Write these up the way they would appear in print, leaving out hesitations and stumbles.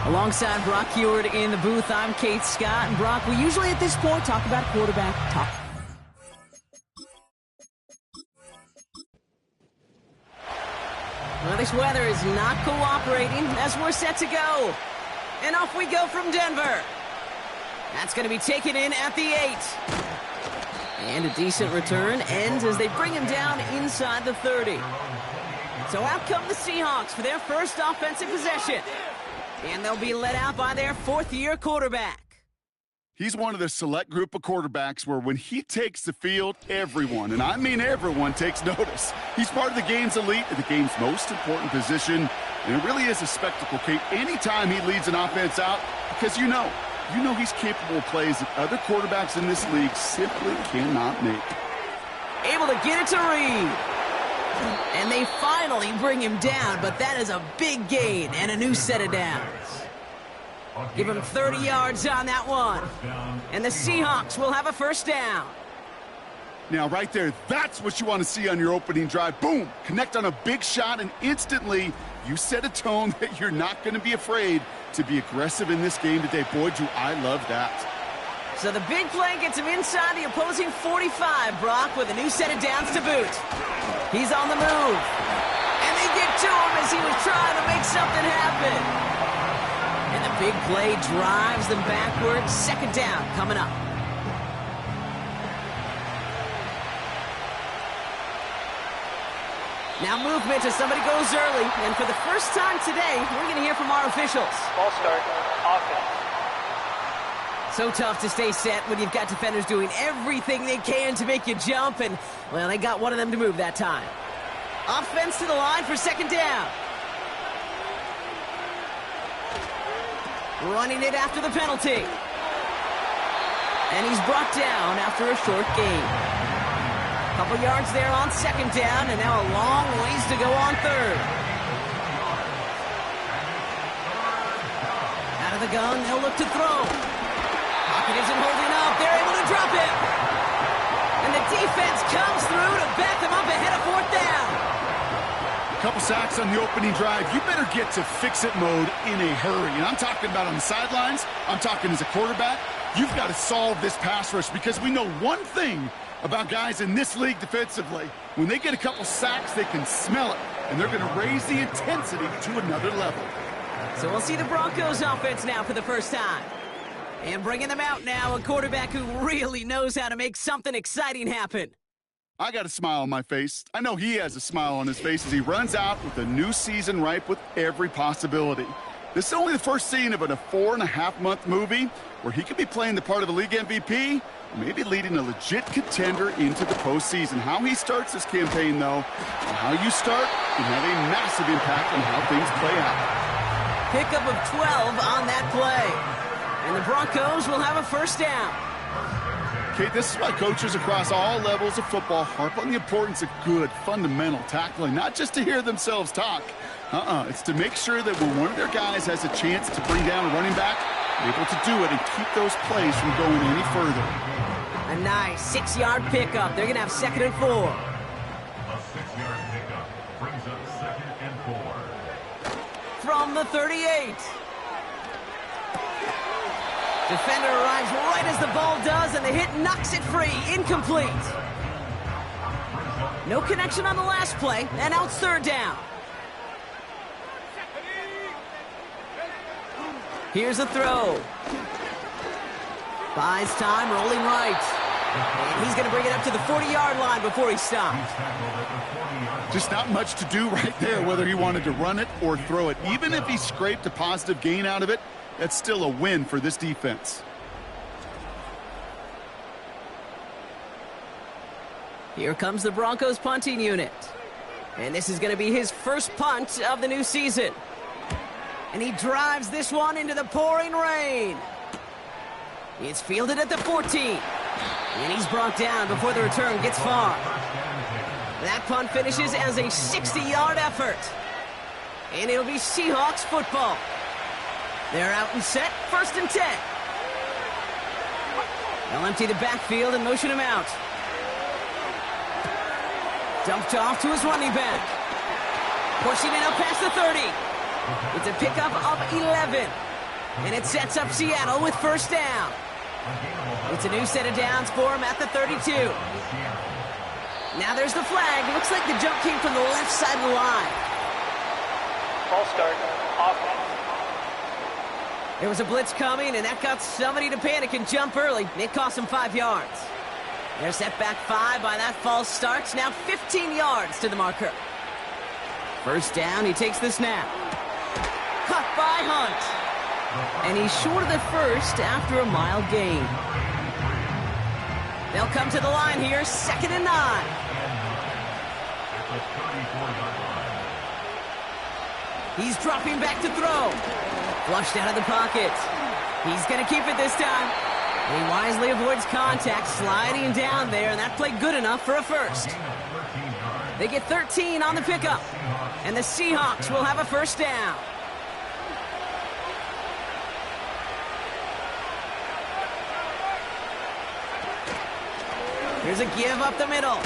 Alongside Brock Heward in the booth, I'm Kate Scott. And Brock, we usually at this point talk about quarterback talk. Well, this weather is not cooperating as we're set to go. And off we go from Denver. That's going to be taken in at the 8. And a decent return ends as they bring him down inside the 30. So out come the Seahawks for their first offensive possession. And they'll be led out by their fourth-year quarterback. He's one of the select group of quarterbacks where when he takes the field, everyone, and I mean everyone, takes notice. He's part of the game's elite and the game's most important position, and it really is a spectacle, Kate, anytime he leads an offense out, because you know he's capable of plays that other quarterbacks in this league simply cannot make. Able to get it to Reed. And they finally bring him down, but that is a big gain and a new set of downs. Give him 30 yards on that one. And the Seahawks will have a first down. Now, right there, that's what you want to see on your opening drive. Boom! Connect on a big shot, and instantly you set a tone that you're not going to be afraid to be aggressive in this game today. Boy, do I love that. So the big play gets him inside the opposing 45, Brock, with a new set of downs to boot. He's on the move. And they get to him as he was trying to make something happen. And the big play drives them backwards. Second down coming up. Now movement as somebody goes early. And for the first time today, we're going to hear from our officials. Ball start, offense. So tough to stay set when you've got defenders doing everything they can to make you jump. And, well, they got one of them to move that time. Offense to the line for second down. Running it after the penalty. And he's brought down after a short gain. Couple yards there on second down, and now a long ways to go on third. Out of the gun, they'll look to throw. Pocket isn't holding up. They're able to drop it. And the defense comes through to back them up ahead of fourth down. A couple sacks on the opening drive. You better get to fix-it mode in a hurry. And I'm talking about on the sidelines. I'm talking as a quarterback. You've got to solve this pass rush because we know one thing about guys in this league defensively. When they get a couple sacks, they can smell it. And they're going to raise the intensity to another level. So we'll see the Broncos offense now for the first time. And bringing them out now, a quarterback who really knows how to make something exciting happen. I got a smile on my face. I know he has a smile on his face as he runs out with a new season ripe with every possibility. This is only the first scene of a 4.5-month movie where he could be playing the part of a league MVP, or maybe leading a legit contender into the postseason. How he starts this campaign, though, and how you start can have a massive impact on how things play out. Pickup of 12 on that play. And the Broncos will have a first down. Okay, this is why coaches across all levels of football harp on the importance of good, fundamental tackling, not just to hear themselves talk. It's to make sure that when one of their guys has a chance to bring down a running back, they're able to do it and keep those plays from going any further. A nice 6-yard pickup. They're going to have 2nd and 4. A 6-yard pickup brings up 2nd and 4. From the 38. Defender arrives right as the ball does, and the hit knocks it free. Incomplete. No connection on the last play, and now it's third down. Here's a throw. Buys time, rolling right. And he's going to bring it up to the 40-yard line before he stops. Just not much to do right there, whether he wanted to run it or throw it. Even if he scraped a positive gain out of it, that's still a win for this defense. Here comes the Broncos punting unit. And this is going to be his first punt of the new season. And he drives this one into the pouring rain. It's fielded at the 14. And he's brought down before the return gets far. That punt finishes as a 60-yard effort. And it'll be Seahawks football. They're out and set, 1st and 10. They'll empty the backfield and motion him out. Dumped off to his running back. Pushing it up past the 30. It's a pickup of 11. And it sets up Seattle with first down. It's a new set of downs for him at the 32. Now there's the flag. Looks like the jump came from the left side of the line. False start. Offense. There was a blitz coming, and that got somebody to panic and jump early. It cost him 5 yards. They're set back 5 by that false start. Now 15 yards to the marker. First down, he takes the snap. Caught by Hunt. And he's short of the first after a mile gain. They'll come to the line here, 2nd and 9. He's dropping back to throw. Flushed out of the pocket. He's going to keep it this time. He wisely avoids contact, sliding down there, and that played good enough for a first. They get 13 on the pickup, and the Seahawks will have a first down. Here's a give up the middle.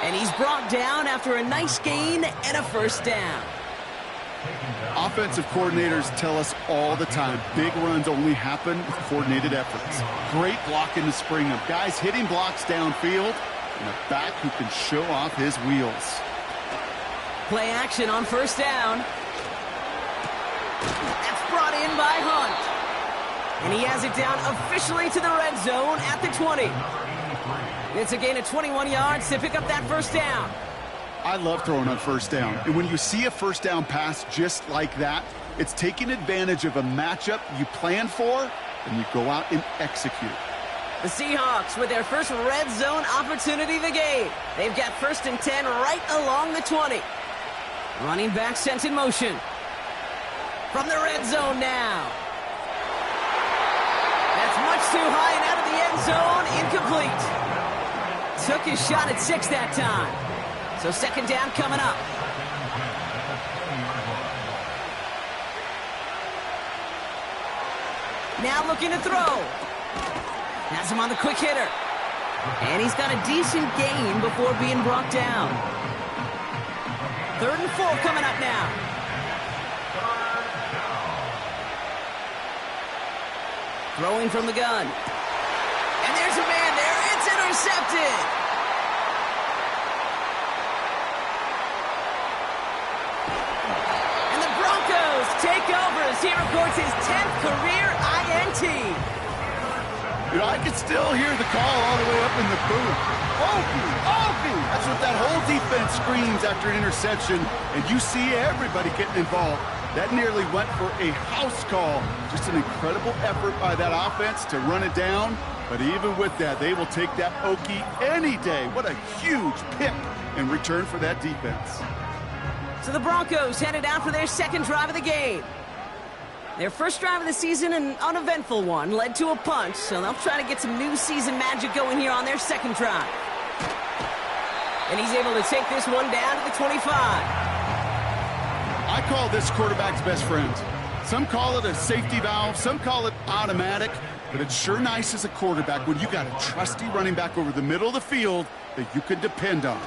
And he's brought down after a nice gain and a first down. Offensive coordinators tell us all the time, big runs only happen with coordinated efforts. Great block in the spring of guys hitting blocks downfield and a back who can show off his wheels. Play action on first down. That's brought in by Hunt. And he has it down officially to the red zone at the 20. It's a gain of 21 yards to pick up that first down. I love throwing on first down. And when you see a first down pass just like that, it's taking advantage of a matchup you plan for, and you go out and execute. The Seahawks with their first red zone opportunity of the game. They've got 1st and 10 right along the 20. Running back sent in motion. From the red zone now. That's much too high and out of the end zone. Incomplete. Took his shot at 6 that time. So 2nd down coming up. Now looking to throw. Has him on the quick hitter. And he's got a decent gain before being brought down. 3rd and 4 coming up now. Throwing from the gun. And there's a man there. It's intercepted. Take over as he records his 10th career INT. You know, I can still hear the call all the way up in the booth. Opie! Opie! That's what that whole defense screams after an interception, and you see everybody getting involved. That nearly went for a house call. Just an incredible effort by that offense to run it down, but even with that, they will take that Okie any day. What a huge pick in return for that defense. So the Broncos headed out for their 2nd drive of the game. Their first drive of the season, an uneventful one, led to a punt, so they'll try to get some new season magic going here on their 2nd drive. And he's able to take this one down to the 25. I call this quarterback's best friend. Some call it a safety valve, some call it automatic, but it's sure nice as a quarterback when you got a trusty running back over the middle of the field that you can depend on.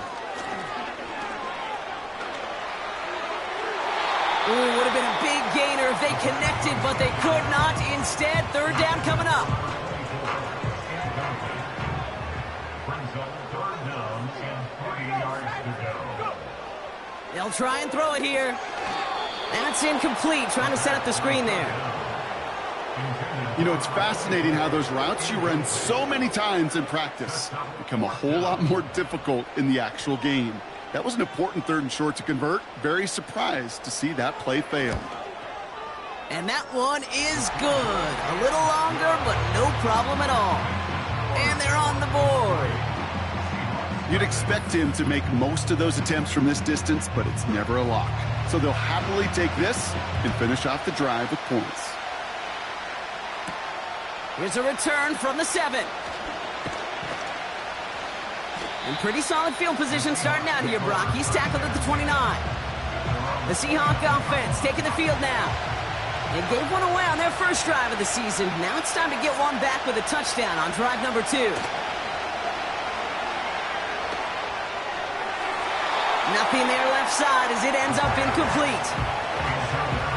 Ooh, would have been a big gainer if they connected, but they could not. Instead, 3rd down coming up. Brings up 3rd down and 3 yards to go. They'll try and throw it here. That's incomplete, trying to set up the screen there. You know, it's fascinating how those routes you run so many times in practice become a whole lot more difficult in the actual game. That was an important 3rd and short to convert. Very surprised to see that play fail. And that one is good. A little longer, but no problem at all. And they're on the board. You'd expect him to make most of those attempts from this distance, but it's never a lock. So they'll happily take this and finish off the drive with points. Here's a return from the 7. In pretty solid field position starting out here, Brock. He's tackled at the 29. The Seahawk offense taking the field now. They gave one away on their first drive of the season. Now it's time to get one back with a touchdown on drive number 2. Nothing there left side as it ends up incomplete.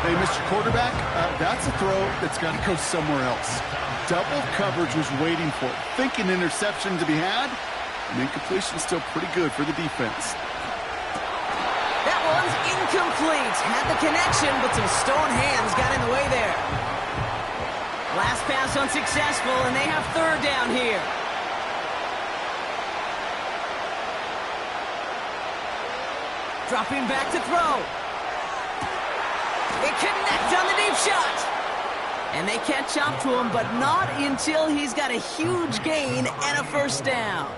Hey, Mr. Quarterback, that's a throw that's got to go somewhere else. Double coverage was waiting for it. Thinking interception to be had, and incompletion still pretty good for the defense. That one's incomplete. Had the connection, but some stone hands got in the way there. Last pass unsuccessful, and they have third down here. Dropping back to throw. They connect on the deep shot. And they catch up to him, but not until he's got a huge gain and a first down.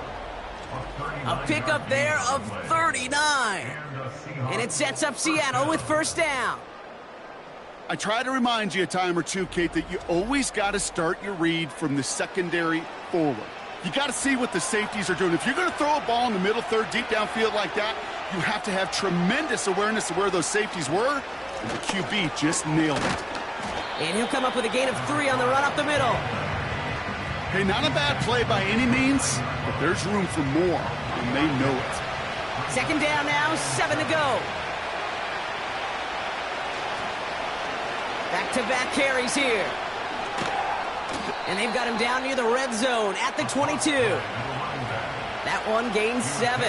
A pickup there of 39. And it sets up Seattle with first down. I try to remind you a time or two, Kate, that you always got to start your read from the secondary forward. You got to see what the safeties are doing. If you're going to throw a ball in the middle third, deep downfield like that, you have to have tremendous awareness of where those safeties were, and the QB just nailed it. And he'll come up with a gain of 3 on the run up the middle. Hey, not a bad play by any means, but there's room for more, and they know it. Second down now, 7 to go. Back-to-back carries here. And they've got him down near the red zone at the 22. That one gains 7.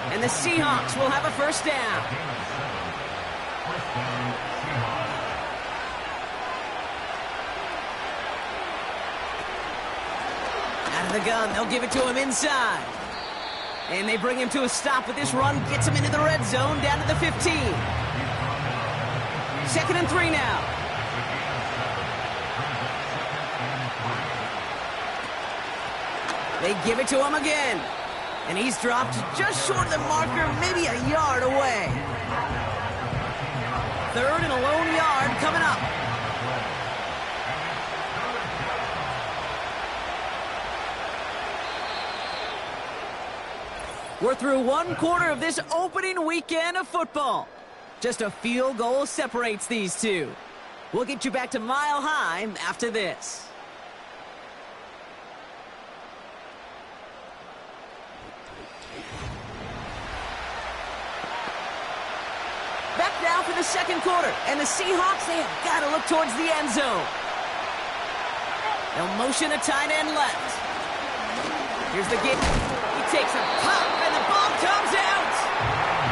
And the Seahawks will have a first down. Out of the gun, they'll give it to him inside. And they bring him to a stop with this run, gets him into the red zone, down to the 15. 2nd and 3 now. They give it to him again. And he's dropped just short of the marker, maybe a yard away. 3rd and a lone yard coming up. We're through 1 quarter of this opening weekend of football. Just a field goal separates these two. We'll get you back to Mile High after this. Back now for the 2nd quarter, and the Seahawks, they have got to look towards the end zone. They'll motion a tight end left. Here's the game. He takes a pop, and the ball comes out.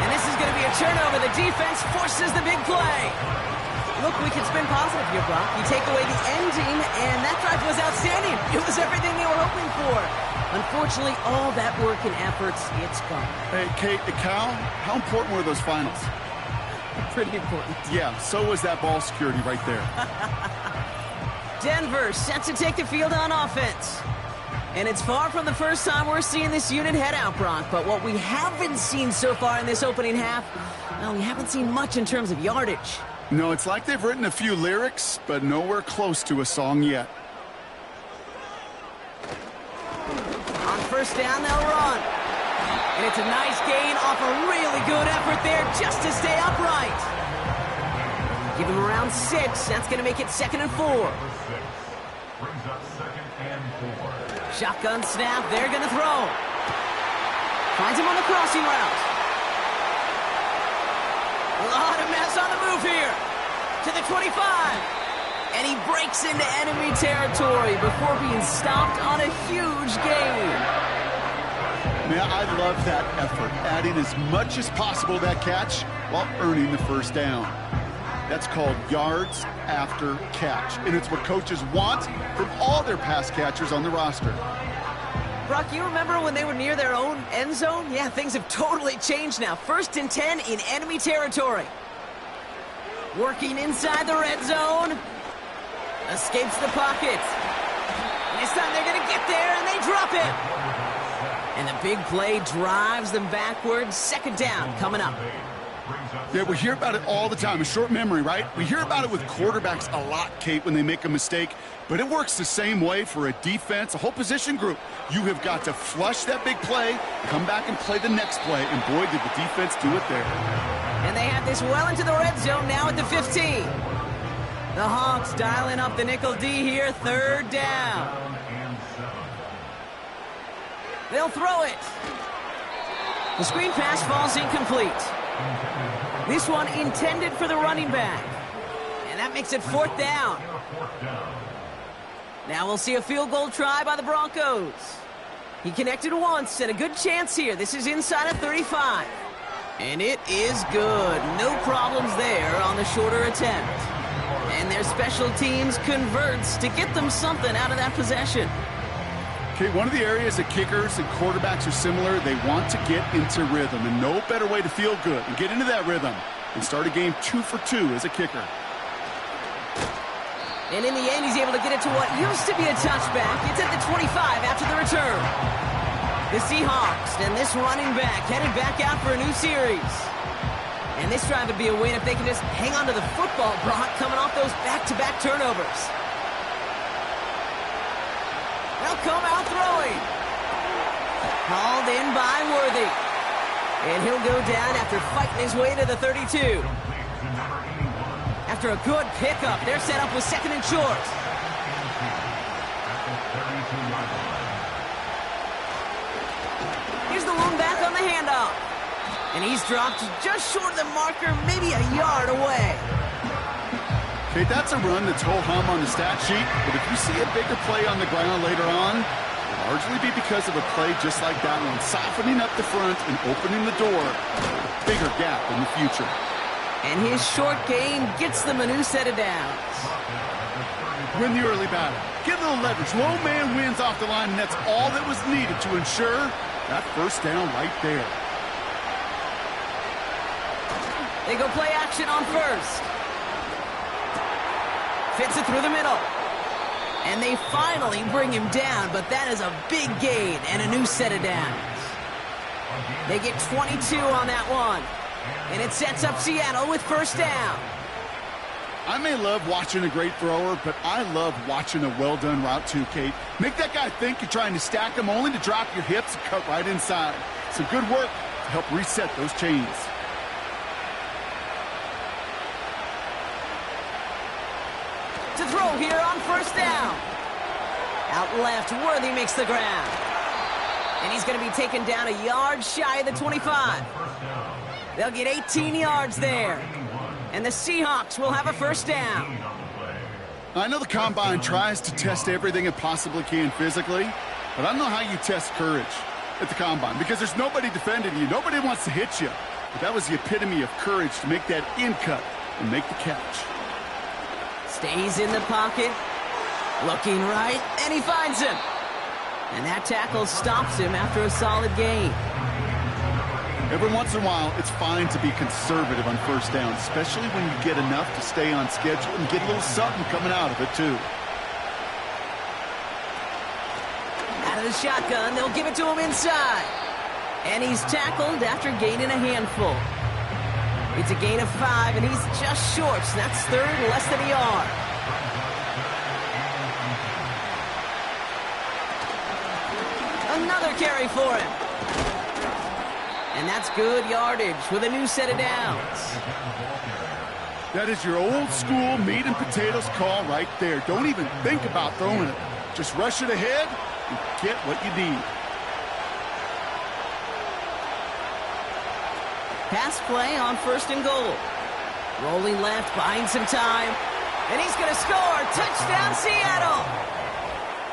And this is going to be a turnover. The defense forces the big play. Look, we can spin positive here, Brock. You take away the ending, and that drive was outstanding. It was everything they were hoping for. Unfortunately, all that work and efforts, it's gone. Hey, Kate, Cal, how important were those finals? Pretty important. Yeah, so was that ball security right there. Denver set to take the field on offense. And it's far from the first time we're seeing this unit head out, Brock. But what we haven't seen so far in this opening half, well, we haven't seen much in terms of yardage. No, it's like they've written a few lyrics, but nowhere close to a song yet. On first down, they'll run. And it's a nice gain off a really good effort there just to stay upright. Give him around 6. That's going to make it 2nd and 4. Brings up 2nd and 4. Shotgun snap. They're going to throw. Finds him on the crossing route. A lot of mess on the move here. To the 25. And he breaks into enemy territory before being stopped on a huge gain. Man, I love that effort, adding as much as possible to that catch while earning the first down. That's called yards after catch, and it's what coaches want from all their pass catchers on the roster. Brock, you remember when they were near their own end zone? Yeah, things have totally changed now. 1st and 10 in enemy territory. Working inside the red zone. Escapes the pocket. This time they're going to get there, and they drop it. And the big play drives them backwards. 2nd down coming up. Yeah, we hear about it all the time. A short memory, right? We hear about it with quarterbacks a lot, Kate, when they make a mistake. But it works the same way for a defense, a whole position group. You have got to flush that big play, come back and play the next play. And boy, did the defense do it there. And they have this well into the red zone now at the 15. The Hawks dialing up the nickel D here. 3rd down. They'll throw it. The screen pass falls incomplete. This one intended for the running back. That makes it 4th down. Now we'll see a field goal try by the Broncos. He connected once, and a good chance here. This is inside of 35. And it is good. No problems there on the shorter attempt. And their special teams converts to get them something out of that possession. Okay, one of the areas that kickers and quarterbacks are similar, they want to get into rhythm. And no better way to feel good and get into that rhythm and start a game 2 for 2 as a kicker. And in the end, he's able to get it to what used to be a touchback. It's at the 25 after the return. The Seahawks and this running back headed back out for a new series. And this drive would be a win if they can just hang on to the football, Brock, coming off those back-to-back turnovers. They'll come out throwing. Hauled in by Worthy. And he'll go down after fighting his way to the 32. After a good pickup, they're set up with 2nd and short. Here's the lone back on the handoff. And he's dropped just short of the marker, maybe a yard away. Okay, that's a run that's ho-hum on the stat sheet, but if you see a bigger play on the ground later on, it'll largely be because of a play just like that one, softening up the front and opening the door, a bigger gap in the future. And his short gain gets them a new set of downs. Win the early battle. Get a little leverage. Low man wins off the line, and that's all that was needed to ensure that 1st down right there. They go play action on 1st. Fits it through the middle. And they finally bring him down, but that is a big gain and a new set of downs. They get 22 on that one. And it sets up Seattle with 1st down. I may love watching a great thrower, but I love watching a well-done route too, Kate. Make that guy think you're trying to stack him only to drop your hips and cut right inside. Some good work to help reset those chains. To throw here on 1st down. Out left, Worthy makes the ground. And he's going to be taken down a yard shy of the 25. They'll get 18 yards there. And the Seahawks will have a 1st down. I know the Combine tries to test everything it possibly can physically, but I don't know how you test courage at the Combine because there's nobody defending you. Nobody wants to hit you. But that was the epitome of courage to make that in cut and make the catch. Stays in the pocket, looking right, and he finds him. And that tackle stops him after a solid gain. Every once in a while, it's fine to be conservative on 1st down, especially when you get enough to stay on schedule and get a little something coming out of it, too. Out of the shotgun, they'll give it to him inside. And he's tackled after gaining a handful. It's a gain of 5, and he's just short. So that's 3rd, less than a yard. Another carry for him. And that's good yardage with a new set of downs. That is your old school meat and potatoes call right there. Don't even think about throwing it. Just rush it ahead and get what you need. Pass play on 1st and goal. Rolling left, buying some time. And he's going to score. Touchdown, Seattle.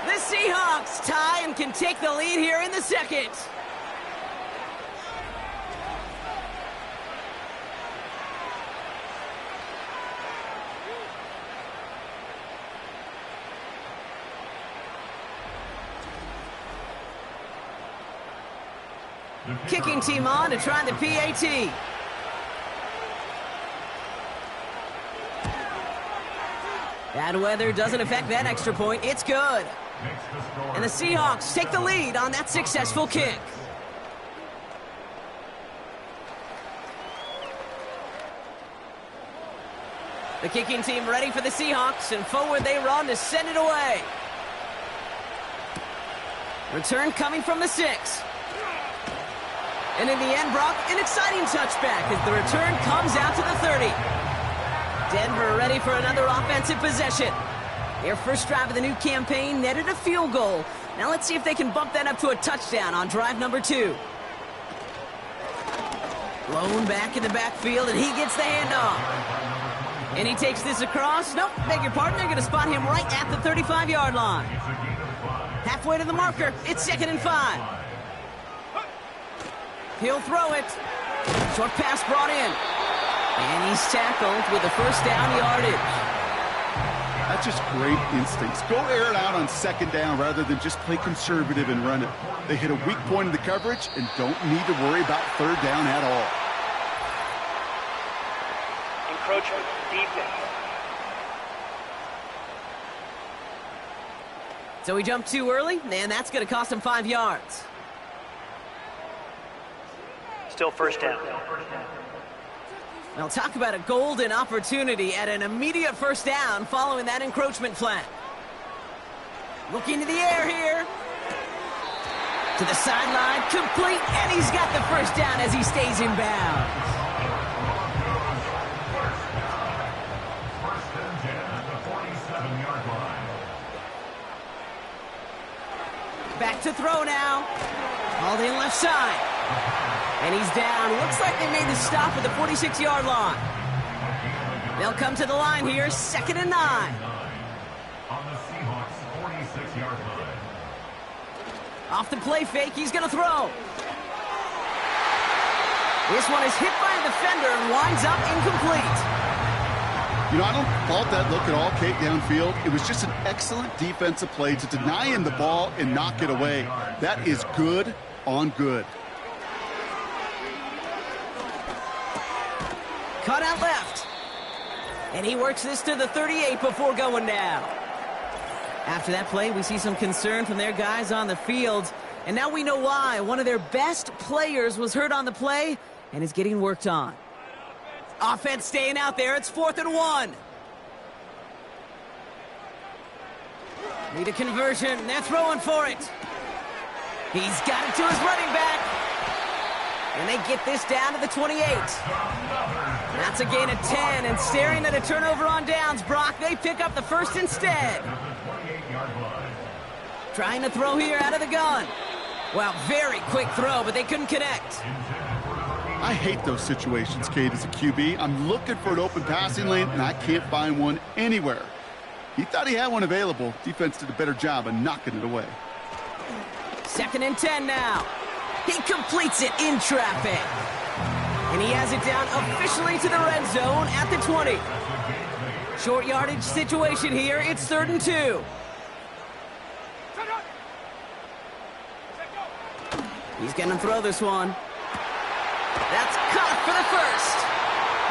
The Seahawks tie and can take the lead here in the 2nd. Kicking team on to try the PAT. Bad weather doesn't affect that extra point. It's good. And the Seahawks take the lead on that successful kick. The kicking team ready for the Seahawks, and forward they run to send it away. Return coming from the 6. And in the end, Brock, an exciting touchback as the return comes out to the 30. Denver ready for another offensive possession. Their first drive of the new campaign netted a field goal. Now let's see if they can bump that up to a touchdown on drive number 2. Blown back in the backfield, and he gets the handoff. And he takes this across. Nope, beg your pardon. They're going to spot him right at the 35-yard line. Halfway to the marker. It's 2nd and 5. He'll throw it. Short pass brought in. And he's tackled with the first down yardage. That's just great instincts. Go air it out on 2nd down rather than just play conservative and run it. They hit a weak point in the coverage and don't need to worry about 3rd down at all. Encroachment, defense. So he jumped too early, and that's going to cost him 5 yards. Still first down. Now talk about a golden opportunity at an immediate first down following that encroachment flag. Looking to the air here. To the sideline, complete, and he's got the first down as he stays in bounds. First and 10 at the 47-yard line. Back to throw now. Hauled in left side. And he's down. Looks like they made the stop at the 46-yard line. They'll come to the line here, 2nd and 9. On the Seahawks 46-yard line. Off the play fake, he's going to throw. This one is hit by a defender and winds up incomplete. You know, I don't fault that look at all, Kate, downfield. It was just an excellent defensive play to deny him the ball and knock it away. That is good on good. Cut out left. And he works this to the 38 before going down. After that play, we see some concern from their guys on the field. And now we know why. One of their best players was hurt on the play and is getting worked on. Offense staying out there. It's 4th and 1. Need a conversion. They're throwing for it. He's got it to his running back. And they get this down to the 28. That's a gain of 10. And staring at a turnover on downs, Brock, they pick up the first instead. Trying to throw here out of the gun. Well, very quick throw, but they couldn't connect. I hate those situations, Kate, as a QB. I'm looking for an open passing lane, and I can't find one anywhere. He thought he had one available. Defense did a better job of knocking it away. 2nd and 10 now. He completes it in traffic. And he has it down officially to the red zone at the 20. Short yardage situation here. It's 3rd and 2. He's going to throw this one. That's caught for the first.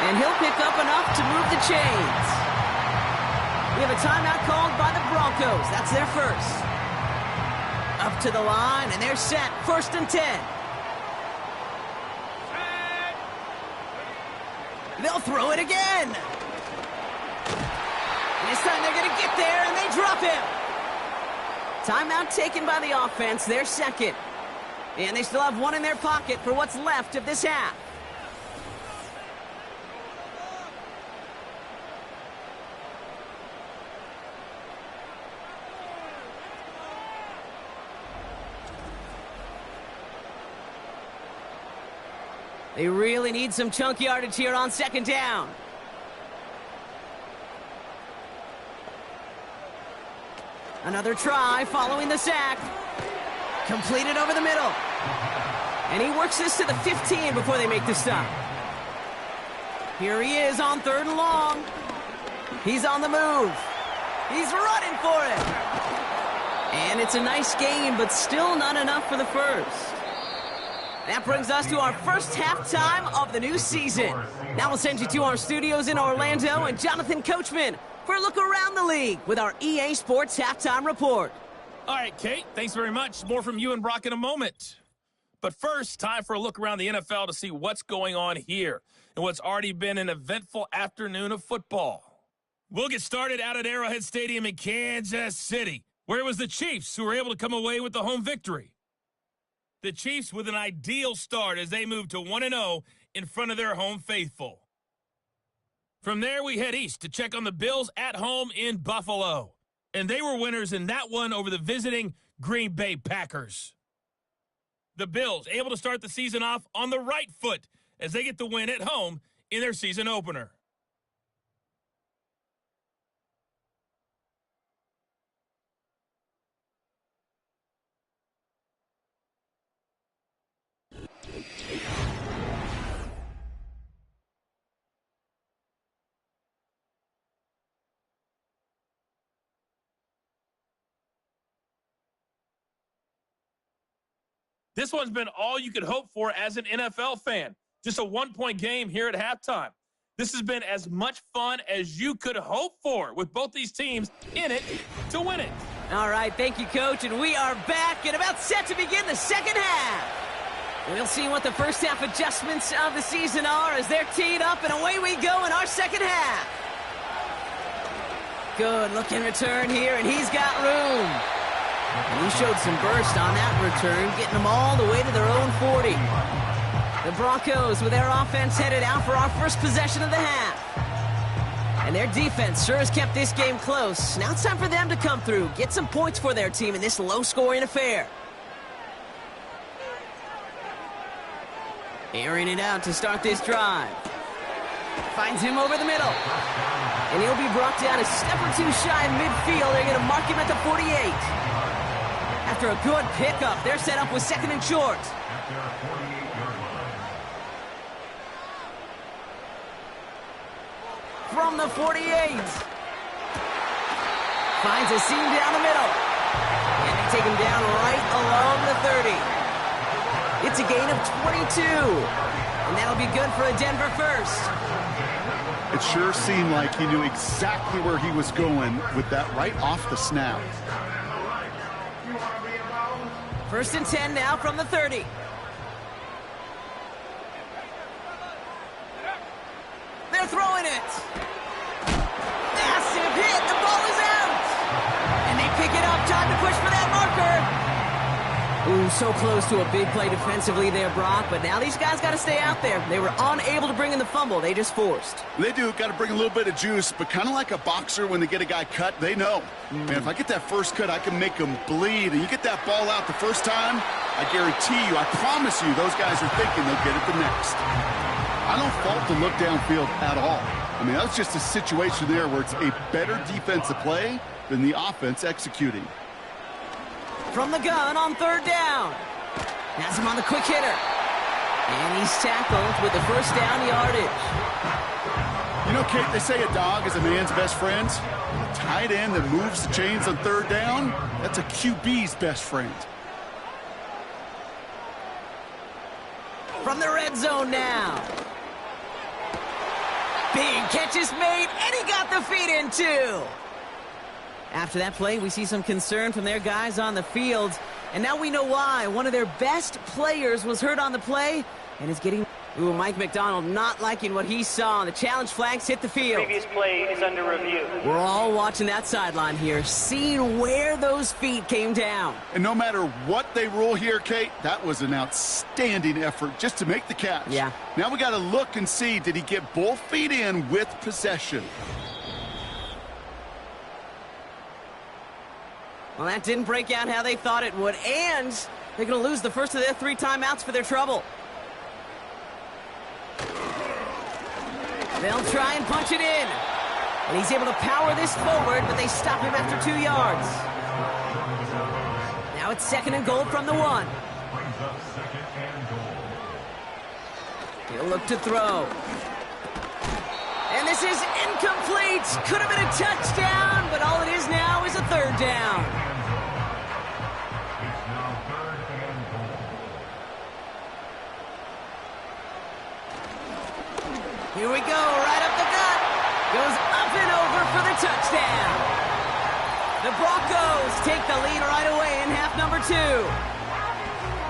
And he'll pick up enough to move the chains. We have a timeout called by the Broncos. That's their first. Up to the line, and they're set. 1st and 10. They'll throw it again. This time they're going to get there, and they drop him. Timeout taken by the offense. They're second. And they still have one in their pocket for what's left of this half. They really need some chunk yardage here on 2nd down. Another try following the sack. Completed over the middle. And he works this to the 15 before they make the stop. Here he is on 3rd and long. He's on the move. He's running for it. And it's a nice game, but still not enough for the first. That brings us to our first halftime of the new season. Now we'll send you to our studios in Orlando and Jonathan Coachman for a look around the league with our EA Sports Halftime Report. All right, Kate, thanks very much. More from you and Brock in a moment. But first, time for a look around the NFL to see what's going on here and what's already been an eventful afternoon of football. We'll get started out at Arrowhead Stadium in Kansas City, where it was the Chiefs who were able to come away with the home victory. The Chiefs with an ideal start as they move to 1-0 in front of their home faithful. From there, we head east to check on the Bills at home in Buffalo. And they were winners in that one over the visiting Green Bay Packers. The Bills able to start the season off on the right foot as they get the win at home in their season opener. This one's been all you could hope for as an NFL fan. Just a one-point game here at halftime. This has been as much fun as you could hope for with both these teams in it to win it. All right, thank you, Coach, and we are back and about set to begin the second half. We'll see what the first half adjustments of the season are as they're teed up, and away we go in our second half. Good looking return here, and he's got room. And he showed some burst on that return, getting them all the way to their own 40. The Broncos with their offense headed out for our first possession of the half. And their defense sure has kept this game close. Now it's time for them to come through, get some points for their team in this low-scoring affair. Airing it out to start this drive. Finds him over the middle. And he'll be brought down a step or two shy in midfield. They're going to mark him at the 48. After a good pickup, they're set up with second and short. From the 48. Finds a seam down the middle. And they take him down right along the 30. It's a gain of 22. And that'll be good for a Denver first. It sure seemed like he knew exactly where he was going with that right off the snap. First and 10 now from the 30. They're throwing it. Massive hit. The ball is out. And they pick it up. Time to push for that marker. Ooh, so close to a big play defensively there, Brock. But now these guys got to stay out there. They were unable to bring in the fumble. They just forced. They do. Got to bring a little bit of juice. But kind of like a boxer when they get a guy cut, they know. Man, if I get that first cut, I can make them bleed. And you get that ball out the first time, I guarantee you, I promise you, those guys are thinking they'll get it the next. I don't fault the look downfield at all. I mean, that's just a situation there where it's a better defensive play than the offense executing. From the gun on third down. Has him on the quick hitter. And he's tackled with the first down yardage. You know, Kate, they say a dog is a man's best friend. A tight end that moves the chains on third down, that's a QB's best friend. From the red zone now. Big catch is made, and he got the feet in too. After that play, we see some concern from their guys on the field. And now we know why. One of their best players was hurt on the play and is getting... Ooh, Mike McDonald not liking what he saw. The challenge flags hit the field. Previous play is under review. We're all watching that sideline here, seeing where those feet came down. And no matter what they rule here, Kate, that was an outstanding effort just to make the catch. Yeah. Now we got to look and see, did he get both feet in with possession? Well, that didn't break out how they thought it would, and they're going to lose the first of their 3 timeouts for their trouble. They'll try and punch it in. And he's able to power this forward, but they stop him after 2 yards. Now it's second and goal from the 1. He'll look to throw. And this is incomplete. Could have been a touchdown, but all it is now is a third down. Here we go, right up the gut. Goes up and over for the touchdown. The Broncos take the lead right away in half number 2.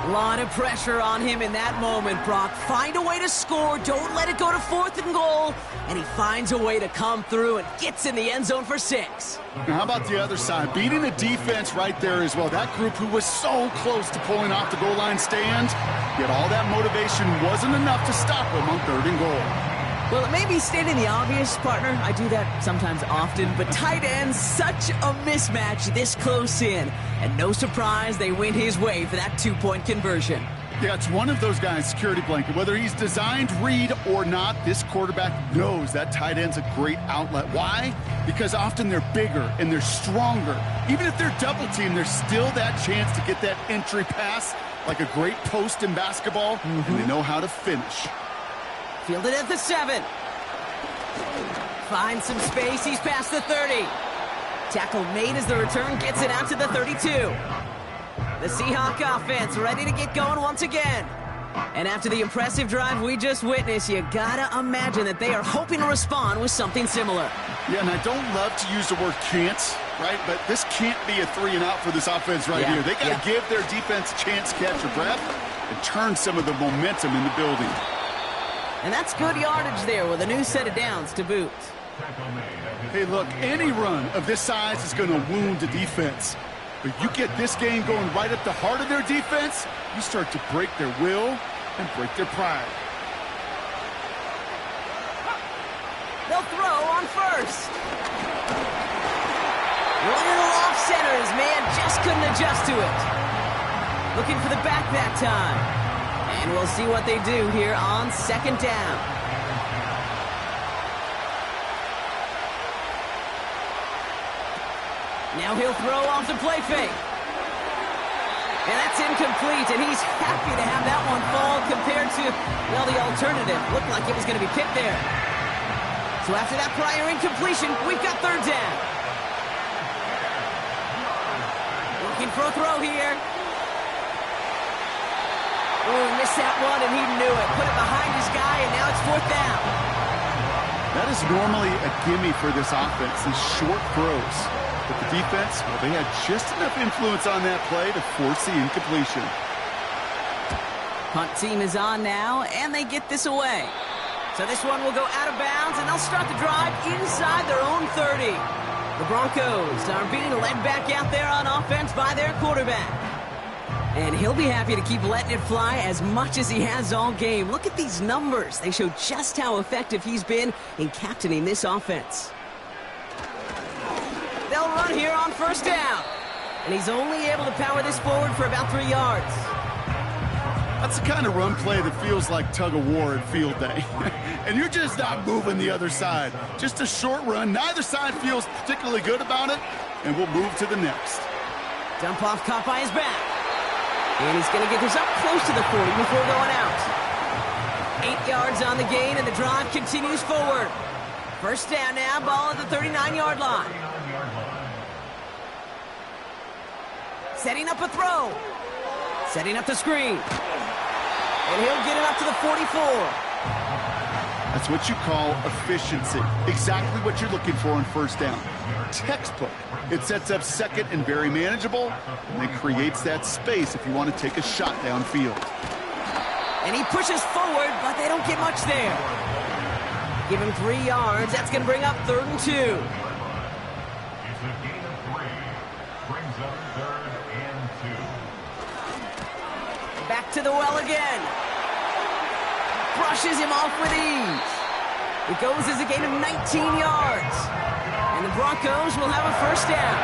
A lot of pressure on him in that moment, Brock. Find a way to score. Don't let it go to 4th and goal. And he finds a way to come through and gets in the end zone for 6. Now, how about the other side? Beating the defense right there as well. That group who was so close to pulling off the goal line stand, yet all that motivation wasn't enough to stop them on 3rd and goal. Well, it may be stating the obvious, partner. I do that sometimes often, but tight ends, such a mismatch this close in. And no surprise, they went his way for that 2-point conversion. Yeah, it's one of those guys' security blanket. Whether he's designed read or not, this quarterback knows that tight end's a great outlet. Why? Because often they're bigger and they're stronger. Even if they're double teamed, there's still that chance to get that entry pass like a great post in basketball, and they know how to finish. Fielded at the 7. Finds some space. He's past the 30. Tackle made as the return gets it out to the 32. The Seahawk offense ready to get going once again. And after the impressive drive we just witnessed, you gotta imagine that they are hoping to respond with something similar. Yeah, and I don't love to use the word can't, right? But this can't be a 3-and-out for this offense right here. They got to give their defense a chance to catch their breath and turn some of the momentum in the building. And that's good yardage there with a new set of downs to boot. Hey, look, any run of this size is going to wound the defense. But you get this game going right at the heart of their defense, you start to break their will and break their pride. They'll throw on first. Little off center. His man just couldn't adjust to it. Looking for the back that time. And we'll see what they do here on second down. Now he'll throw off the play fake. And that's incomplete, and he's happy to have that one fall compared to, well, the alternative. Looked like it was going to be picked there. So after that prior incompletion, we've got third down. Looking for a throw here. Oh, he missed that one, and he knew it. Put it behind his guy, and now it's fourth down. That is normally a gimme for this offense, these short throws. But the defense, well, they had just enough influence on that play to force the incompletion. Punt team is on now, and they get this away. So this one will go out of bounds, and they'll start the drive inside their own 30. The Broncos are being led back out there on offense by their quarterback. And he'll be happy to keep letting it fly as much as he has all game. Look at these numbers. They show just how effective he's been in captaining this offense. They'll run here on first down. And he's only able to power this forward for about 3 yards. That's the kind of run play that feels like tug-of-war at field day. And you're just not moving the other side. Just a short run. Neither side feels particularly good about it. And we'll move to the next. Dump off caught by his back. And he's going to get this up close to the 40 before going out. 8 yards on the gain, and the drive continues forward. First down now, ball at the 39-yard line. Setting up a throw. Setting up the screen. And he'll get it up to the 44. That's what you call efficiency. Exactly what you're looking for on first down. Textbook. It sets up second and very manageable, and it creates that space if you want to take a shot downfield. And he pushes forward, but they don't get much there. Give him 3 yards. That's going to bring up 3rd and 2. It's a gain of 3. Brings up 3rd and 2. Back to the well again. Brushes him off with ease. It goes as a gain of 19 yards. And the Broncos will have a first down.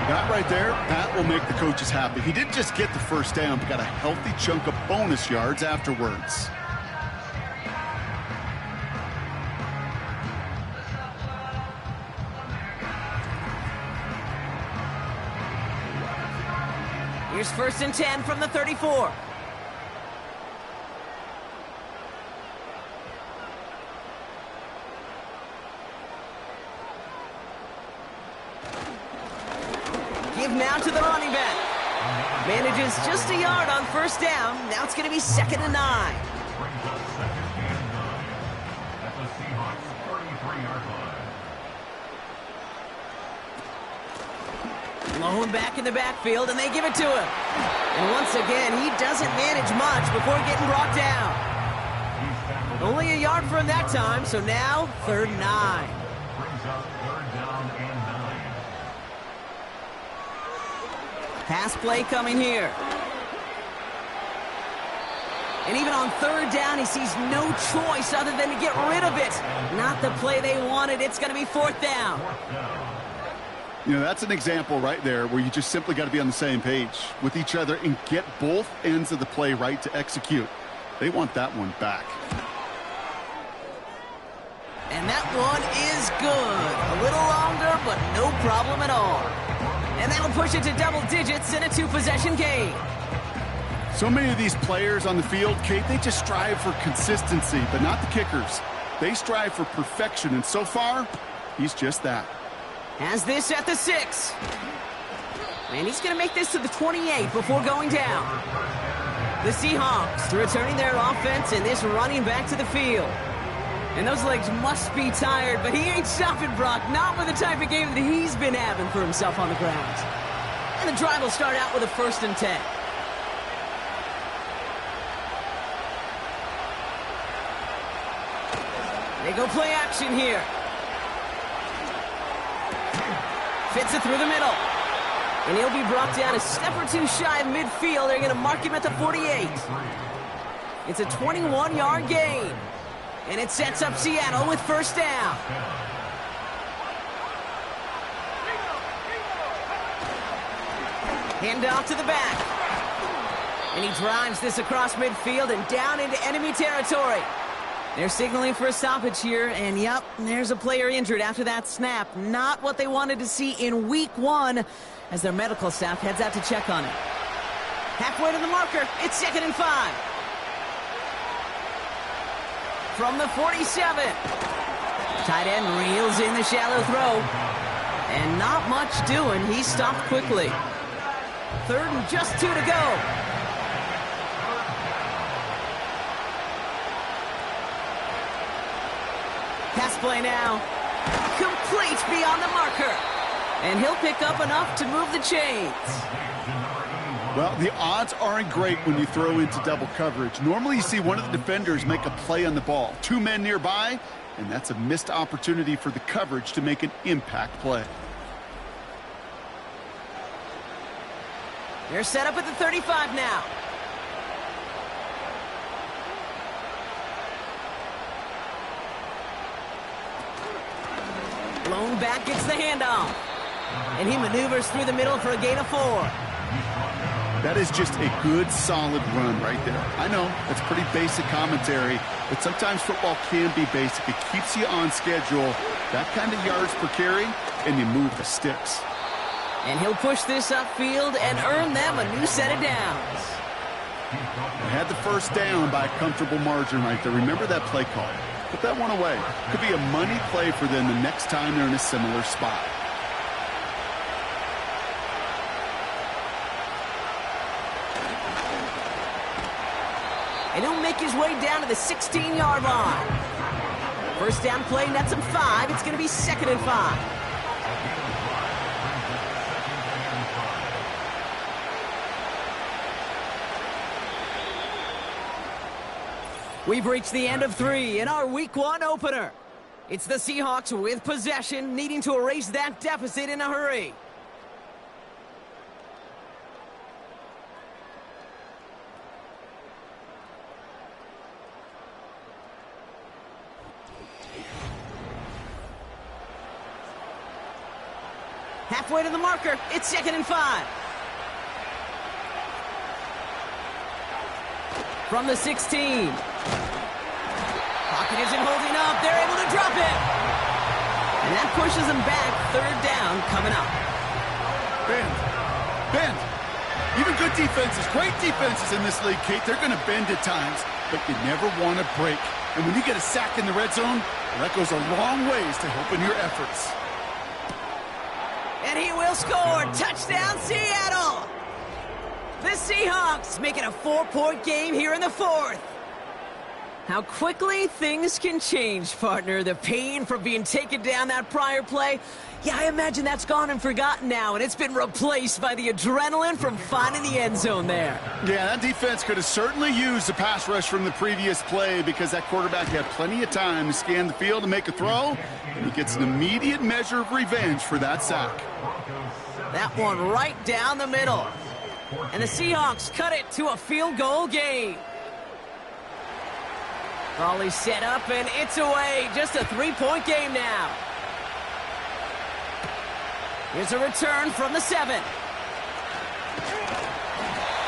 That right there, that will make the coaches happy. He didn't just get the first down, but got a healthy chunk of bonus yards afterwards. Here's 1st and 10 from the 34. Give now to the running back. Manages just a yard on first down. Now it's going to be 2nd and 9. Brings up 2nd and 9 at the Seahawks 33-yard line. Lone back in the backfield, and they give it to him. And once again, he doesn't manage much before getting brought down. Only a yard for him that time, so now 3rd and 9. Brings up 3rd down and 9. Pass play coming here. And even on 3rd down, he sees no choice other than to get rid of it. Not the play they wanted. It's going to be 4th down. You know, that's an example right there where you just simply got to be on the same page with each other and get both ends of the play right to execute. They want that one back. And that one is good. A little longer, but no problem at all. And that'll push it to double digits in a 2-possession game. So many of these players on the field, Kate, they just strive for consistency, but not the kickers. They strive for perfection, and so far, he's just that. Has this at the 6. And he's going to make this to the 28 before going down. The Seahawks returning their offense and this running back to the field. And those legs must be tired, but he ain't stopping, Brock. Not with the type of game that he's been having for himself on the ground. And the drive will start out with a 1st and 10. They go play action here. Fits it through the middle. And he'll be brought down a step or two shy of midfield. They're going to mark him at the 48. It's a 21-yard gain. And it sets up Seattle with 1st down. Hand off to the back. And he drives this across midfield and down into enemy territory. They're signaling for a stoppage here, and yep, there's a player injured after that snap. Not what they wanted to see in week 1 as their medical staff heads out to check on it. Halfway to the marker, it's 2nd and 5. From the 47. Tight end reels in the shallow throw. And not much doing. He stopped quickly. 3rd and just 2 to go. Pass play now. Complete beyond the marker. And he'll pick up enough to move the chains. Well, the odds aren't great when you throw into double coverage. Normally you see one of the defenders make a play on the ball. 2 men nearby, and that's a missed opportunity for the coverage to make an impact play. They're set up at the 35 now. Blown back gets the handoff. And he maneuvers through the middle for a gain of 4. That is just a good, solid run right there. I know, it's pretty basic commentary, but sometimes football can be basic. It keeps you on schedule, that kind of yards per carry, and you move the sticks. And he'll push this upfield and earn them a new set of downs. They had the 1st down by a comfortable margin right there. Remember that play call. Put that one away. Could be a money play for them the next time they're in a similar spot. And he'll make his way down to the 16-yard line. 1st down play, nets him 5. It's going to be 2nd and 5. We've reached the end of 3 in our Week 1 opener. It's the Seahawks with possession, needing to erase that deficit in a hurry. Halfway to the marker, it's 2nd and 5. From the 16. Pocket isn't holding up. They're able to drop it. And that pushes them back. 3rd down coming up. Bend. Even good defenses, great defenses in this league, Kate, they're going to bend at times, but you never want to break. And when you get a sack in the red zone, well, that goes a long ways to helping your efforts. And he will score. Touchdown, Seattle. The Seahawks make it a 4-point game here in the 4th. How quickly things can change, partner. The pain from being taken down that prior play, yeah, I imagine that's gone and forgotten now, and it's been replaced by the adrenaline from finding the end zone there. Yeah, that defense could have certainly used the pass rush from the previous play because that quarterback had plenty of time to scan the field and make a throw, and he gets an immediate measure of revenge for that sack. That one right down the middle. And the Seahawks cut it to a field goal game. Volley set up, and it's away. Just a 3-point game now. Here's a return from the 7.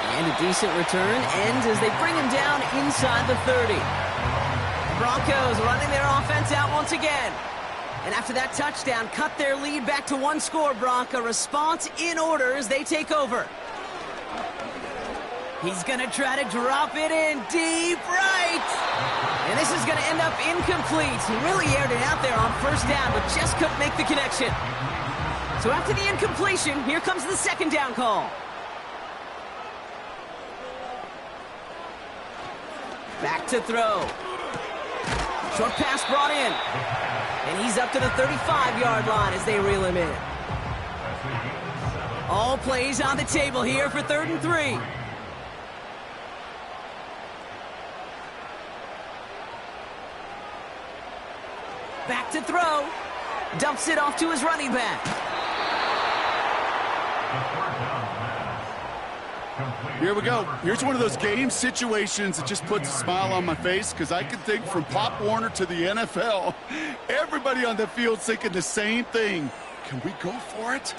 And a decent return ends as they bring him down inside the 30. The Broncos running their offense out once again. And after that touchdown, cut their lead back to 1 score, Brock. A response in order as they take over. He's going to try to drop it in deep right. And this is going to end up incomplete. He really aired it out there on first down, but just couldn't make the connection. So after the incompletion, here comes the second down call. Back to throw. Short pass brought in. And he's up to the 35-yard line as they reel him in. All plays on the table here for 3rd and 3. Back to throw. Dumps it off to his running back. Here we go. Here's one of those game situations that just puts a smile on my face because I can think from Pop Warner to the NFL. Everybody on the field thinking the same thing. Can we go for it?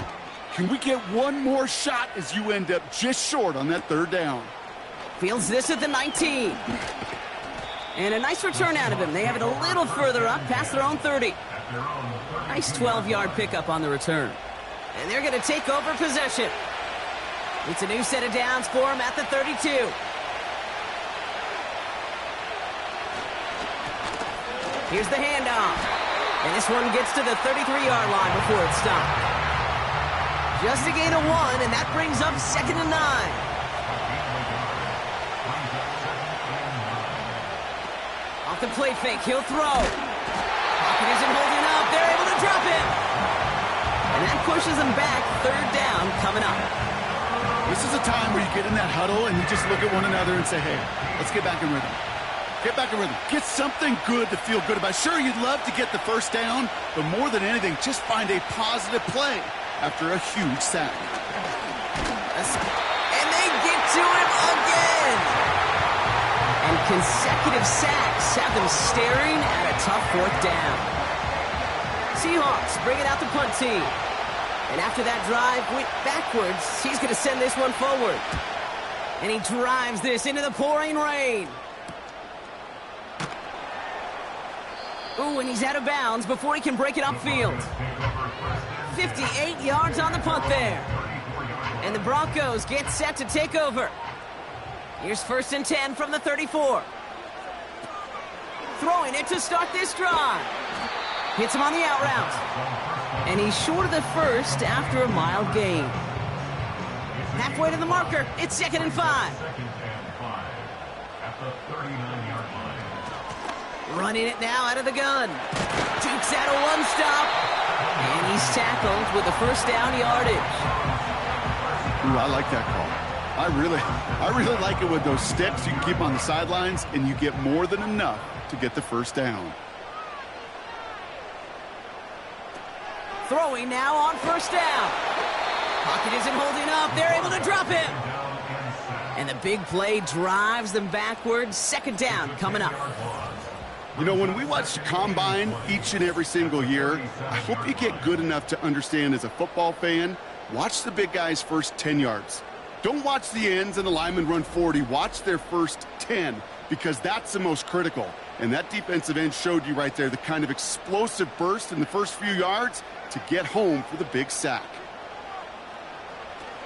Can we get one more shot as you end up just short on that 3rd down? Fields this at the 19. And a nice return out of him. They have it a little further up, past their own 30. Nice 12-yard pickup on the return. And they're going to take over possession. It's a new set of downs for him at the 32. Here's the handoff. And this one gets to the 33-yard line before it's stopped. Just a gain of 1, and that brings up 2nd and 9. Off the play fake, he'll throw. Pocket isn't holding up. They're able to drop him. And that pushes them back. 3rd down coming up. This is a time where you get in that huddle and you just look at one another and say, hey, let's get back in rhythm. Get back in rhythm. Get something good to feel good about. Sure, you'd love to get the first down, but more than anything, just find a positive play after a huge sack. And they get to him again. And consecutive sacks have them staring at a tough 4th down. Seahawks bringing out the punt team. And after that drive went backwards, he's going to send this one forward. And he drives this into the pouring rain. Ooh, and he's out of bounds before he can break it upfield. 58 yards on the punt there. And the Broncos get set to take over. Here's 1st and 10 from the 34. Throwing it to start this drive. Hits him on the out route. And he's short of the first after a mild gain. Halfway to the marker. It's 2nd and 5. At the 39-yard line. Running it now out of the gun. Dukes out a 1-stop. And he's tackled with the 1st down yardage. Ooh, I like that call. I really like it with those sticks you can keep on the sidelines and you get more than enough to get the 1st down. Throwing now on 1st down. Pocket isn't holding up. They're able to drop him. And the big play drives them backwards. 2nd down coming up. You know, when we watch the Combine each and every single year, I hope you get good enough to understand as a football fan, watch the big guys' first 10 yards. Don't watch the ends and the linemen run 40. Watch their first 10 because that's the most critical. And that defensive end showed you right there the kind of explosive burst in the first few yards to get home for the big sack.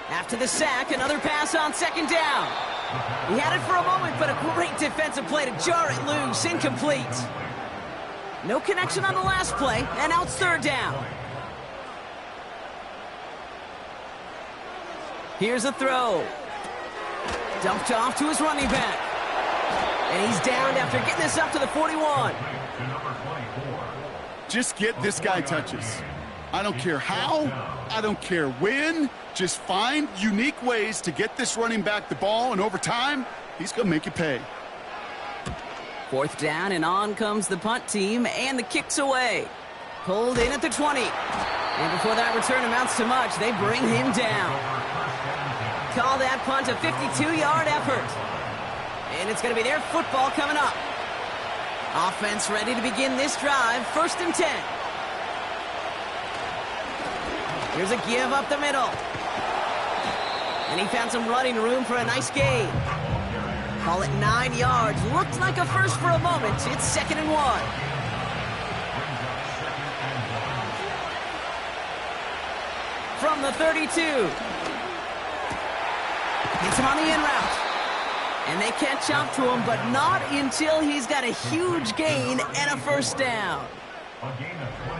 After the sack, another pass on 2nd down. He had it for a moment, but a great defensive play to jar it loose. Incomplete. No connection on the last play, and now it's 3rd down. Here's a throw. Dumped off to his running back. And he's downed after getting this up to the 41. Just get this guy touches. I don't care how, I don't care when. Just find unique ways to get this running back the ball, and over time, he's going to make you pay. 4th down, and on comes the punt team, and the kick's away. Pulled in at the 20. And before that return amounts to much, they bring him down. Call that punt a 52-yard effort. And it's going to be their football coming up. Offense ready to begin this drive. 1st and 10. Here's a give up the middle. And he found some running room for a nice gain. Call it 9 yards. Looked like a first for a moment. It's 2nd and 1. From the 32. Hits him on the in route. And they catch up to him, but not until he's got a huge gain and a first down.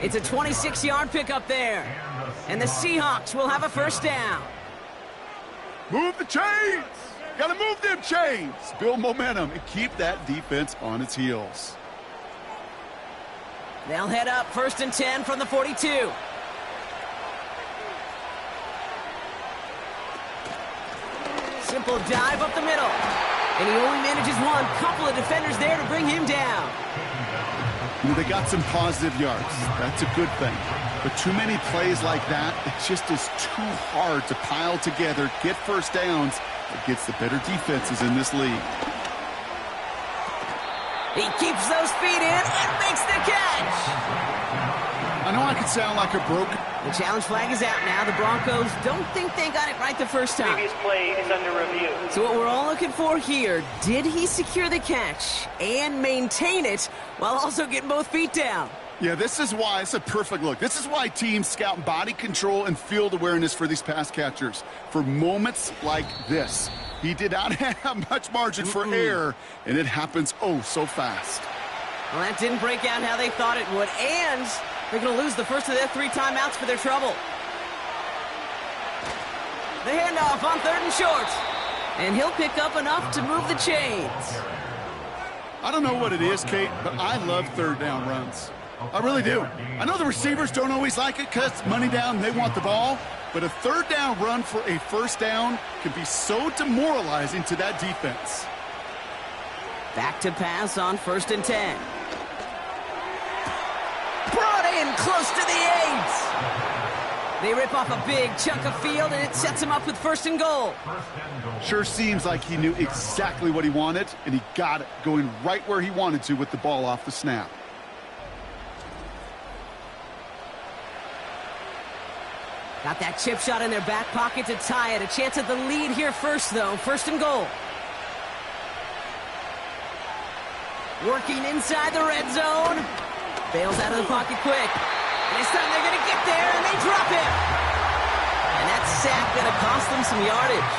It's a 26-yard pickup there. And the Seahawks will have a first down. Move the chains! Gotta move them chains! Build momentum and keep that defense on its heels. They'll head up 1st and 10 from the 42. Simple dive up the middle. And he only manages one. Couple of defenders there to bring him down. They got some positive yards. That's a good thing. But too many plays like that, it just is too hard to pile together, get first downs against the better defenses in this league. He keeps those feet in and makes the catch. I know I could sound like a broken... The challenge flag is out now. The Broncos don't think they got it right the first time. Previous play is under review. So what we're all looking for here, did he secure the catch and maintain it while also getting both feet down? Yeah, this is why it's a perfect look. This is why teams scout body control and field awareness for these pass catchers. For moments like this, he did not have much margin for error, and it happens oh so fast. Well, that didn't break out how they thought it would, and they're going to lose the first of their 3 timeouts for their trouble. The handoff on 3rd and short, and he'll pick up enough to move the chains. I don't know what it is, Kate, but I love 3rd down runs. I really do. I know the receivers don't always like it because money down, they want the ball. But a 3rd down run for a first down can be so demoralizing to that defense. Back to pass on 1st and 10. Brought in close to the 8. They rip off a big chunk of field, and it sets him up with 1st and goal. Sure seems like he knew exactly what he wanted, and he got it, going right where he wanted to with the ball off the snap. Got that chip shot in their back pocket to tie it. A chance at the lead here first, though. 1st and goal. Working inside the red zone. Bails out of the pocket quick. And this time they're going to get there, and they drop him. And that sack going to cost them some yardage.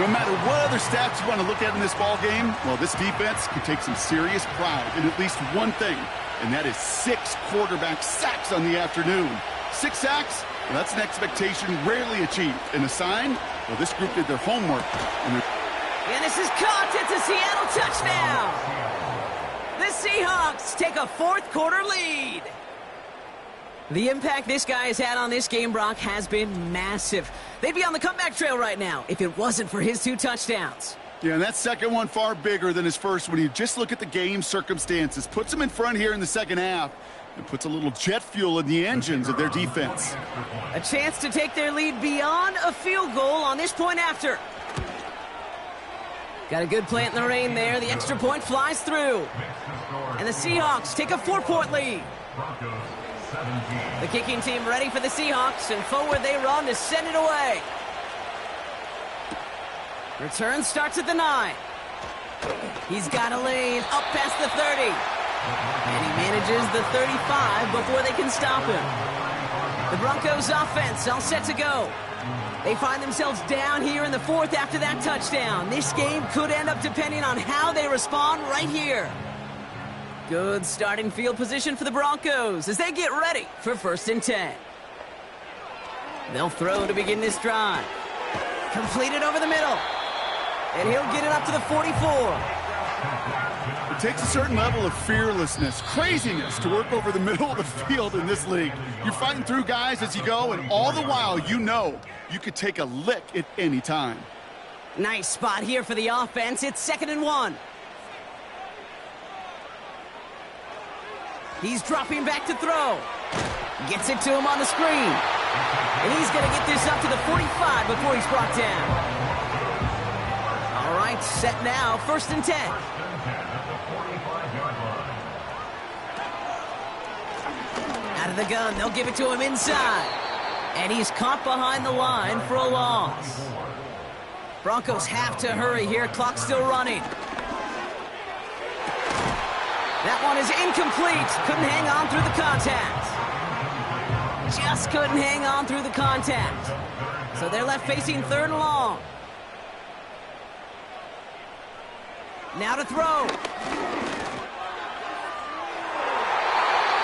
No matter what other stats you want to look at in this ball game, well, this defense can take some serious pride in at least one thing, and that is 6 quarterback sacks on the afternoon. 6 sacks? Well, that's an expectation rarely achieved. And a sign? Well, this group did their homework. And this is caught. It's a Seattle touchdown. The Seahawks take a 4th quarter lead. The impact this guy has had on this game, Brock, has been massive. They'd be on the comeback trail right now if it wasn't for his 2 touchdowns. Yeah, and that second one far bigger than his first when you just look at the game circumstances. Puts them in front here in the second half and puts a little jet fuel in the engines of their defense. A chance to take their lead beyond a field goal on this point after. Got a good plant in the rain there. The extra point flies through. And the Seahawks take a 4-point lead. The kicking team ready for the Seahawks, and forward they run to send it away. Return starts at the 9. He's got a lane up past the 30. And he manages the 35 before they can stop him. The Broncos offense all set to go. They find themselves down here in the 4th after that touchdown. This game could end up depending on how they respond right here. Good starting field position for the Broncos as they get ready for 1st and 10. They'll throw to begin this drive. Completed over the middle. And he'll get it up to the 44. It takes a certain level of fearlessness, craziness to work over the middle of the field in this league. You're fighting through guys as you go, and all the while you know you could take a lick at any time. Nice spot here for the offense. It's 2nd and 1. He's dropping back to throw. Gets it to him on the screen. And he's going to get this up to the 45 before he's brought down. All right, set now. 1st and 10. Out of the gun, they'll give it to him inside. And he's caught behind the line for a loss. Broncos have to hurry here. Clock's still running. That one is incomplete. Couldn't hang on through the contact. Just couldn't hang on through the contact. So they're left facing 3rd and long. Now to throw.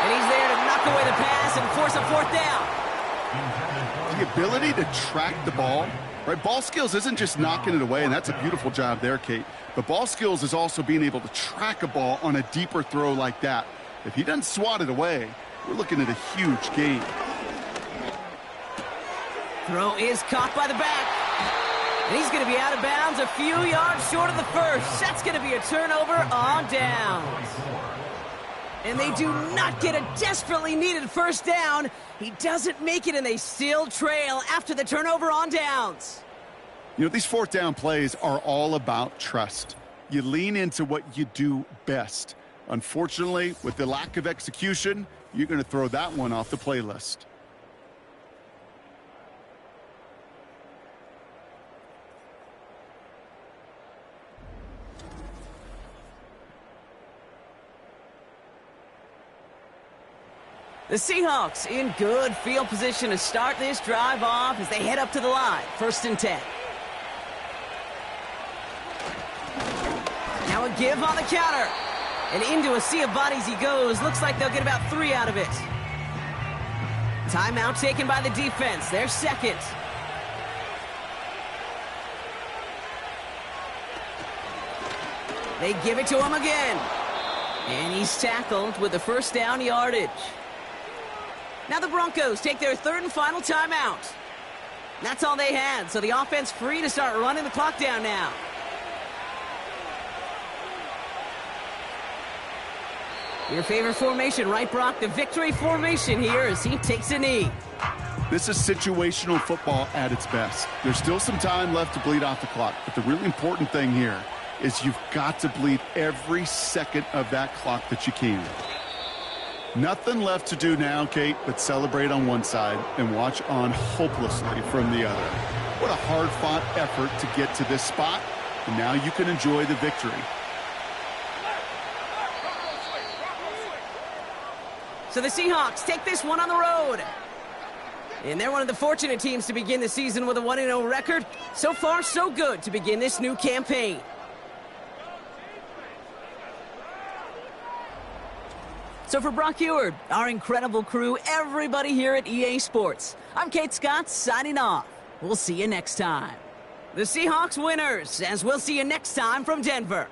And he's there to knock away the pass and force a fourth down. The ability to track the ball, right? Ball skills isn't just knocking it away, and that's a beautiful job there, Kate. But ball skills is also being able to track a ball on a deeper throw like that. If he doesn't swat it away, we're looking at a huge gain. Throw is caught by the back. And he's going to be out of bounds a few yards short of the first. That's going to be a turnover on downs. And they do not get a desperately needed first down. He doesn't make it, and they still trail after the turnover on downs. You know, these fourth down plays are all about trust. You lean into what you do best. Unfortunately, with the lack of execution, you're going to throw that one off the playlist. The Seahawks in good field position to start this drive off as they head up to the line. 1st and 10. Now a give on the counter. And into a sea of bodies he goes. Looks like they'll get about 3 out of it. Timeout taken by the defense. Their second. They give it to him again. And he's tackled with the first down yardage. Now the Broncos take their 3rd and final timeout. That's all they had, so the offense free to start running the clock down now. Your favorite formation, right, Brock? The victory formation here as he takes a knee. This is situational football at its best. There's still some time left to bleed off the clock, but the really important thing here is you've got to bleed every second of that clock that you can. Nothing left to do now, Kate, but celebrate on one side and watch on hopelessly from the other. What a hard-fought effort to get to this spot, and now you can enjoy the victory. So the Seahawks take this one on the road. And they're one of the fortunate teams to begin the season with a 1-0 record. So far, so good to begin this new campaign. So for Brock Eward, our incredible crew, everybody here at EA Sports, I'm Kate Scott signing off. We'll see you next time. The Seahawks winners, as we'll see you next time from Denver.